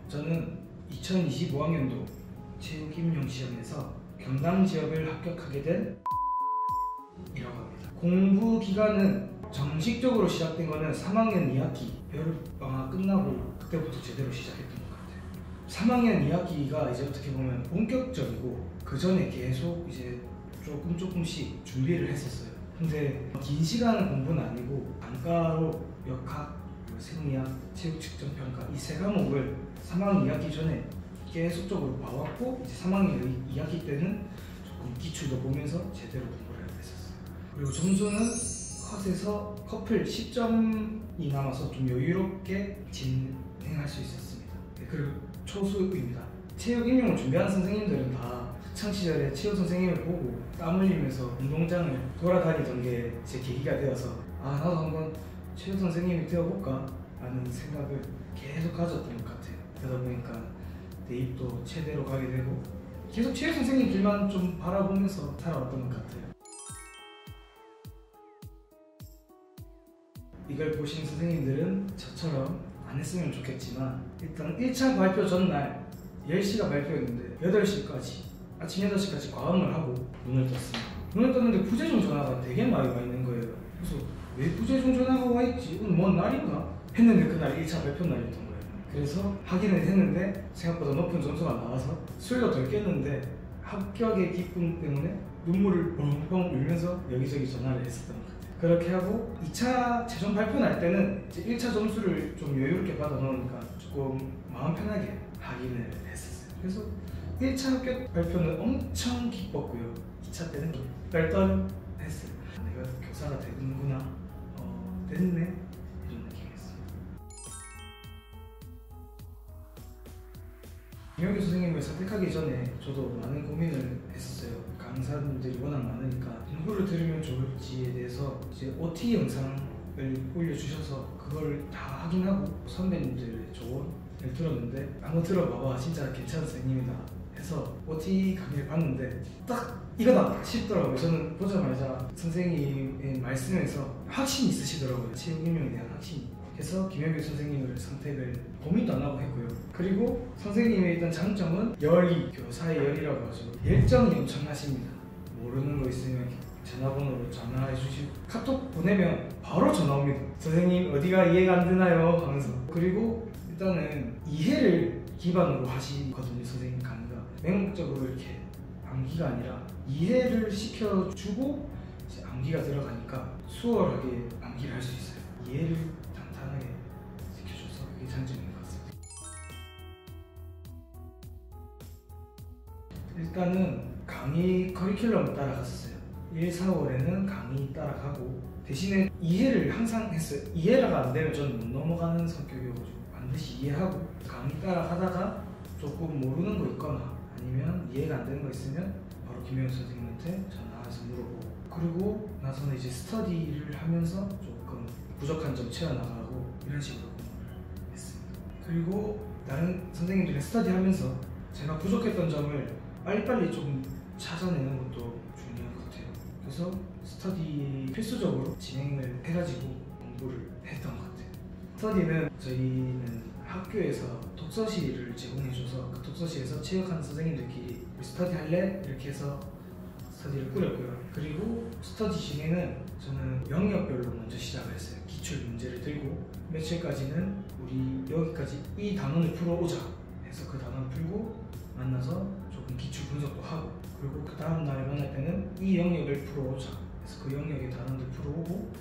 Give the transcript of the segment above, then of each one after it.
저는 2025학년도 체육 임용 시험에서 경남 지역을 합격하게 된 이라고 합니다. 공부 기간은 정식적으로 시작된 거는 3학년 2학기 여름방학 끝나고 그때부터 제대로 시작했던 것 같아요. 3학년 2학기가 이제 어떻게 보면 본격적이고 그 전에 계속 이제 조금씩 준비를 했었어요. 근데 긴 시간 공부는 아니고 단과로 역학, 생리학, 체육 측정 평가 이 세 과목을 3학년 2학기 전에 계속적으로 봐왔고 이제 3학년 2학기 때는 조금 기출도 보면서 제대로 공부를 했었어요. 그리고 점수는 컷에서 커플 10점이 남아서 좀 여유롭게 진행할 수 있었습니다. 그리고 초수입니다. 체육 임용을 준비하는 선생님들은 다 학창시절에 체육 선생님을 보고 땀 흘리면서 운동장을 돌아다니던 게 제 계기가 되어서 나도 한번 체육 선생님이 되어볼까 라는 생각을 계속 가졌던 것 같아요. 그러다 보니까 대입도 체대로 가게 되고 계속 체육 선생님 길만 좀 바라보면서 살아왔던 것 같아요. 이걸 보신 선생님들은 저처럼 안 했으면 좋겠지만 일단 1차 발표 전날 10시가 발표였는데 8시까지 아침 8시까지 과음을 하고 눈을 떴습니다. 눈을 떴는데 부재중 전화가 되게 많이 와 있는 거예요. 그래서 왜 부재중 전화가 와 있지? 오늘 뭔 날인가? 했는데 그날 1차 발표 날이었던 거예요. 그래서 확인을 했는데 생각보다 높은 점수가 나와서 술도 덜 깼는데 합격의 기쁨 때문에 눈물을 뻥뻥 울면서 여기저기 전화를 했었던 것 같아요. 그렇게 하고 2차 최종 발표 날 때는 이제 1차 점수를 좀 여유롭게 받아 놓으니까 조금 마음 편하게 확인을 했었어요. 그래서 1차 합격 발표는 엄청 기뻤고요. 2차 때는 좀 떨떨했어요. 내가 교사가 되는구나, 됐네, 이런 느낌이었어요. 김영규 선생님을 선택하기 전에 저도 많은 고민을 했었어요. 강사분들이 워낙 많으니까 누구를 들으면 좋을지에 대해서 이제 OT 영상을 올려주셔서 그걸 다 확인하고 선배님들의 조언을 들었는데 한번 들어봐봐, 진짜 괜찮은 선생님이다 해서 OT 강의를 봤는데 딱 이거다 싶더라고요. 저는 보자마자 선생님의 말씀에서 확신이 있으시더라고요. 체육 임용에 대한 확신이. 그래서 김영규 선생님을 선택을 고민도 안 하고 했고요. 그리고 선생님의 일단 장점은 열이, 교사의 열이라고 하죠. 열정이 엄청나십니다. 모르는 거 있으면 전화번호로 전화해 주시고 카톡 보내면 바로 전화 옵니다. 선생님 어디가 이해가 안 되나요? 하면서. 그리고 일단은 이해를 기반으로 하시거든요. 선생님 강의가 맹목적으로 이렇게 암기가 아니라 이해를 시켜주고 이제 암기가 들어가니까 수월하게 암기를 할 수 있어요. 이해를 단단하게 시켜줘서 그게 장점인 것 같습니다. 일단은 강의 커리큘럼을 따라갔었어요. 1, 4월에는 강의 따라가고 대신에 이해를 항상 했어요. 이해가 안 되면 저는 못 넘어가는 성격이어가지고 반드시 이해하고 강의 따라가다가 조금 모르는 거 있거나 아니면 이해가 안 되는 거 있으면 바로 김영규 선생님한테 전화해서 물어보고 그리고 나서는 이제 스터디를 하면서 조금 부족한 점 채워나가고 이런 식으로 공부를 했습니다. 그리고 다른 선생님들이 스터디 하면서 제가 부족했던 점을 빨리빨리 좀 찾아내는 것도 중요한 것 같아요. 그래서 스터디 필수적으로 진행을 해가지고 공부를 했던 것 같아요. 스터디는 저희는 학교에서 독서실을 제공해줘서 그 독서실에서 체육하는 선생님들끼리 스터디 할래? 이렇게 해서 스터디를 꾸렸고요. 그리고 스터디 진행은 저는 영역별로 먼저 시작을 했어요. 기출 문제를 들고 며칠까지는 우리 여기까지 이 단원을 풀어오자 해서 그 단원 풀고 만나서 조금 기출 분석도 하고 그리고 그 다음 날에 만날 때는 이 영역을 풀어오자 해서 그 영역의 단원들 풀어오고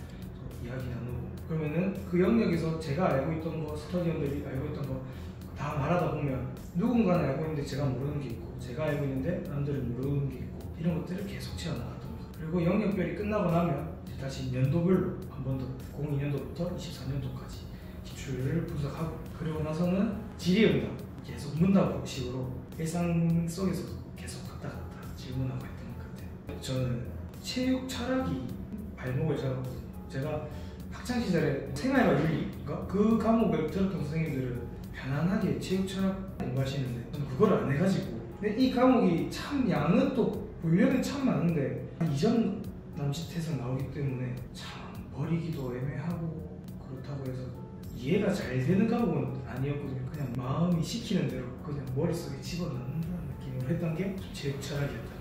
이야기 나누고 그러면은 그 영역에서 제가 알고 있던 거 스터디원들이 알고 있던 거 다 말하다 보면 누군가는 알고 있는데 제가 모르는 게 있고 제가 알고 있는데 남들은 모르는 게 있고 이런 것들을 계속 채워나갔던 거죠. 그리고 영역별이 끝나고 나면 다시 연도별로 한 번 더 02년도부터 24년도까지 기출을 분석하고 그리고 나서는 질의응답 계속 문답식으로 일상 속에서 계속 왔다 갔다 질문하고 했던 것 같아요. 저는 체육 철학이 발목을 잡았거든요. 제가 학창시절에 생활과 윤리인가? 그 과목을 들었던 선생님들은 편안하게 체육 철학 공부하시는데 저는 그걸 안 해가지고 근데 이 과목이 참 양은 또 분량이 참 많은데 이전 남짓해서 나오기 때문에 참 버리기도 애매하고 그렇다고 해서 이해가 잘 되는 과목은 아니었거든요. 그냥 마음이 시키는 대로 그냥 머릿속에 집어넣는다는 느낌으로 했던 게 제 철학이었다.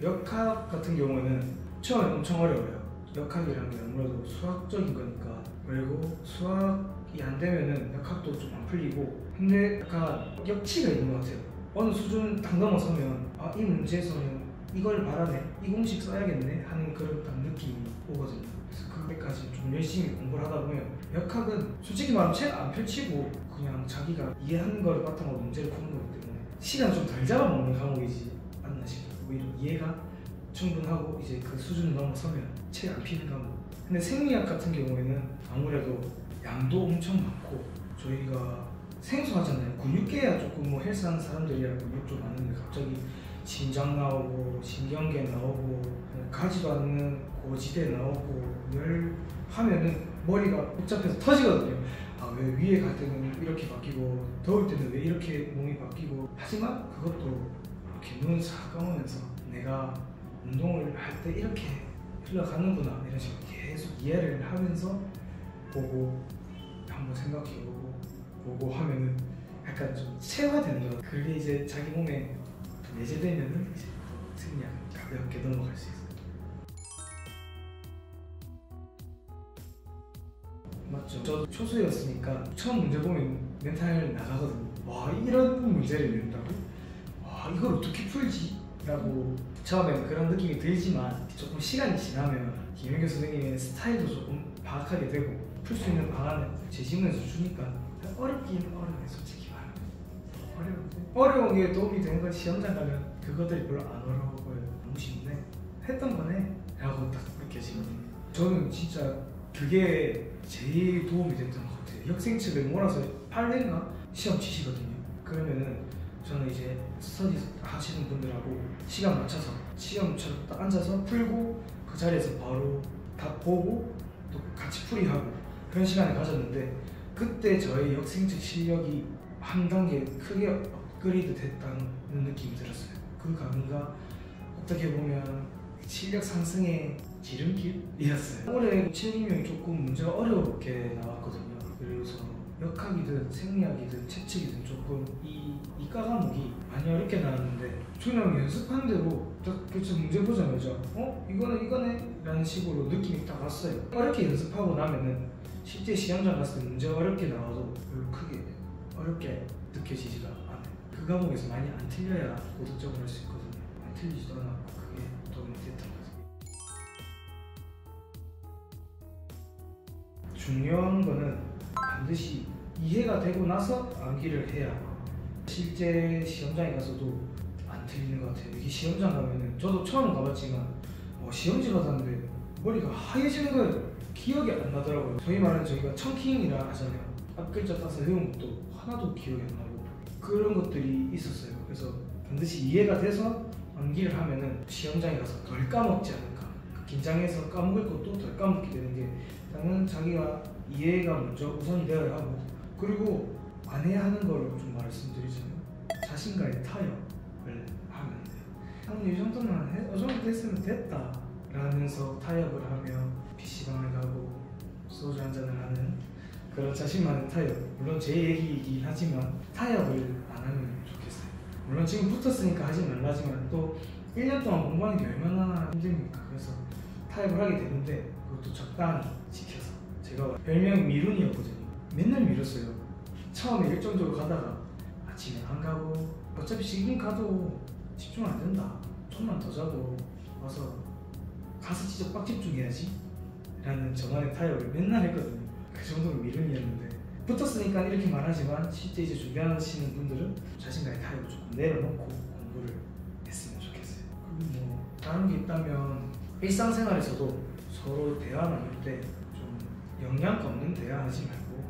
역학 같은 경우는 처음에 엄청 어려워요. 역학이라는 게 아무래도 수학적인 거니까. 그리고 수학이 안 되면은 역학도 좀 안 풀리고, 근데 약간 역치가 있는 것 같아요. 어느 수준 딱 넘어서면 이 문제에서는 이걸 말하네, 이 공식 써야겠네 하는 그런 딱 느낌이 오거든요. 그래서 그때까지 좀 열심히 공부를 하다 보면, 역학은 솔직히 말하면 책 안 펼치고 그냥 자기가 이해하는 걸 바탕으로 문제를 푸는 거기 때문에 시간 좀 덜 잡아먹는 과목이지 않나 싶어요. 오히려 이해가 충분하고 이제 그 수준을 넘어서면 책 안 피는 과목. 근데 생리학 같은 경우에는 아무래도 양도 엄청 많고, 저희가 생소하잖아요. 근육계야 조금 뭐 헬스하는 사람들이야 근육 좀 많은데 갑자기 심장 나오고 신경계 나오고 가지도 않는 고지대 나오고 열 하면은 머리가 복잡해서 터지거든요. 왜 위에 갈 때는 이렇게 바뀌고 더울 때는 왜 이렇게 몸이 바뀌고. 하지만 그것도 이렇게 눈을 싹 감으면서 내가 운동을 할 때 이렇게 흘러가는구나 이런 식으로 계속 이해를 하면서 보고 한번 생각해보고 보고 하면은 약간 좀 체화되는 거. 그게 이제 자기 몸에 내재되면은 이제 생리학 가볍게 넘어갈 수 있어요. 맞죠? 저도 초수였으니까 처음 문제 보면 멘탈 나가거든요. 와, 이런 문제를 낸다고? 와, 이걸 어떻게 풀지? 라고 처음에는 그런 느낌이 들지만 조금 시간이 지나면 김현규 선생님의 스타일도 조금 파악하게 되고 풀 수 있는 방안을 제시문에서 주니까 어렵긴 어렵네. 솔직히 말하면 어려운 게 도움이 되는 건 시험장 가면 그것들이 별로 안 어려워 보여요. 너무 쉽네, 했던 거네 라고 딱 느껴지거든요. 저는 진짜 그게 제일 도움이 됐던 것 같아요. 학생측을 몰아서 8회인가 시험 치시거든요. 그러면은 저는 이제 스터디 하시는 분들하고 시간 맞춰서 시험처럼 딱 앉아서 풀고 그 자리에서 바로 답 보고 또 같이 풀이하고 그런 시간을 가졌는데, 그때 저희 학생측 실력이 한 단계 크게 업그레이드 됐다는 느낌이 들었어요. 그 강의가 어떻게 보면 실력 상승의 지름길이었어요. 올해 책임형이 조금 문제가 어렵게 나왔거든요. 그래서 역학이든 생리학이든 채측이든 조금 이 이과 과목이 많이 어렵게 나왔는데, 저는 연습한 대로 딱 그쵸 문제 보자마자 이거네 라는 식으로 느낌이 딱 왔어요. 어렵게 연습하고 나면은 실제 시험장 갔을 때 문제가 어렵게 나와도 별로 크게 어렵게 느껴지지가 않아요. 그 과목에서 많이 안 틀려야 고득점을 할 수 있거든요. 안 틀리지도 않았고 그게 도움이 됐던 것 같아요. 중요한 거는 반드시 이해가 되고 나서 암기를 해야 실제 시험장에 가서도 안 틀리는 것 같아요. 이게 시험장 가면은 저도 처음 가봤지만 시험지 받았는데 머리가 하얘지는 거예요. 기억이 안 나더라고요. 저희 말은 저희가 청킹이라 하잖아요. 앞글자 따서 외운 것도 하나도 기억이 안 나고 그런 것들이 있었어요. 그래서 반드시 이해가 돼서 암기를 하면은 시험장에 가서 덜 까먹지 않을까. 긴장해서 까먹을 것도 덜 까먹게 되는 게, 당연히 자기가 이해가 먼저 우선이 되어야 하고, 그리고 안 해야 하는 걸 좀 말씀드리자면 자신과의 타협을 하면 돼요. 이 정도만 해, 이 정도 됐으면 됐다 라면서 타협을 하며 PC방을 가고 소주 한잔을 하는 그런 자신만의 타협. 물론 제 얘기이긴 하지만 타협을 안 하면 좋겠어요. 물론 지금 붙었으니까 하지 말라지만 또 1년 동안 공부하는 게 얼마나 힘듭니까. 그래서 타협을 하게 되는데 그것도 적당히 지켜서. 제가 별명이 미룬이었거든요. 맨날 미뤘어요. 처음에 일정적으로 가다가 아침에 안 가고 어차피 지금 가도 집중 안 된다, 좀만 더 자고 와서 가서 진짜 빡 집중해야지 라는 저만의 타협을 맨날 했거든요. 그 정도로 미룬이었는데, 붙었으니까 이렇게 말하지만 실제 이제 준비하시는 분들은 자신과의 타협을 조금 내려놓고 공부를 했으면 좋겠어요. 그리고 뭐 다른 게 있다면 일상생활에서도 서로 대화 나눌 때 좀 영양가 없는 대화 하지 말고,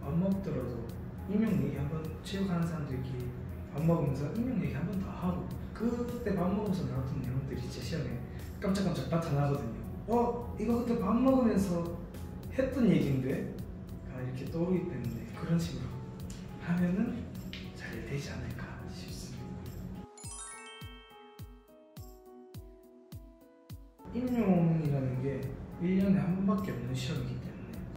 밥 먹더라도 임용 얘기 한번, 체육하는 사람들끼리 밥 먹으면서 임용 얘기 한번 더 하고, 그때 밥 먹으면서 나왔던 내용들이 제 시험에 깜짝깜짝 나타나거든요. 이거 그때 밥 먹으면서 했던 얘기인데 이렇게 떠오르기 때문에 그런 식으로 하면은 잘 되지 않을까 싶습니다. 임용이라는 게 1년에 한 번밖에 없는 시험이기 때문에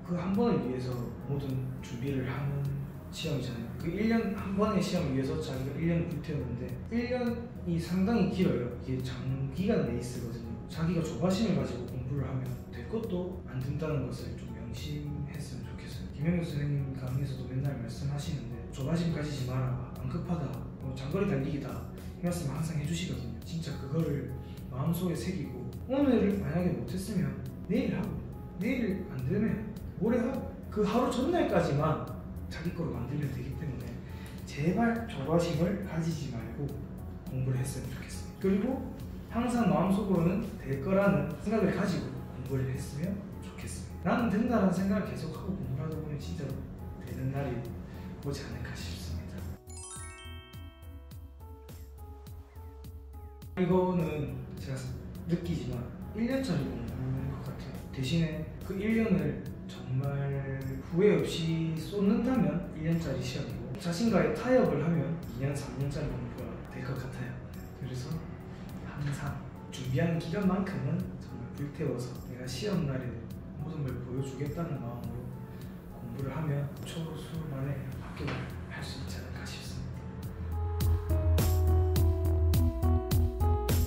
그 한 번을 위해서 모든 준비를 하는 시험이잖아요. 그 1년 한 번의 시험을 위해서 자기가 1년을 불태우는데 1년이 상당히 길어요. 이게 장기간 레이스거든요. 자기가 조바심을 가지고 공부를 하면 될 것도 안 된다는 것을 좀 명심했으면 좋겠어요. 김영규 선생님 강의에서도 맨날 말씀하시는데 조바심 가지지 마라, 안 급하다, 장거리 달리기다 이 말씀 항상 해주시거든요. 진짜 그거를 마음속에 새기고 오늘 만약에 못했으면 내일 하고 내일 안 되면 모레 하고 그 하루 전날까지만 자기 거로 만들면 되기 때문에 제발 조바심을 가지지 말고 공부를 했으면 좋겠습니다. 그리고 항상 마음속으로는 될 거라는 생각을 가지고 공부를 했으면 좋겠습니다. 나는 된다는 생각을 계속하고 공부를 하다 보면 진짜로 되는 날이 오지 않을까 싶습니다. 이거는 제가 느끼지만 1년짜리 공부인 것 같아요. 대신에 그 1년을 정말 후회 없이 쏟는다면 1년짜리 시험이고 자신과의 타협을 하면 2년, 3년짜리 공부가 될 것 같아요. 그래서 항상 준비하는 기간만큼은 정말 불태워서 내가 시험날에 모든 걸 보여주겠다는 마음으로 공부를 하면 초수만에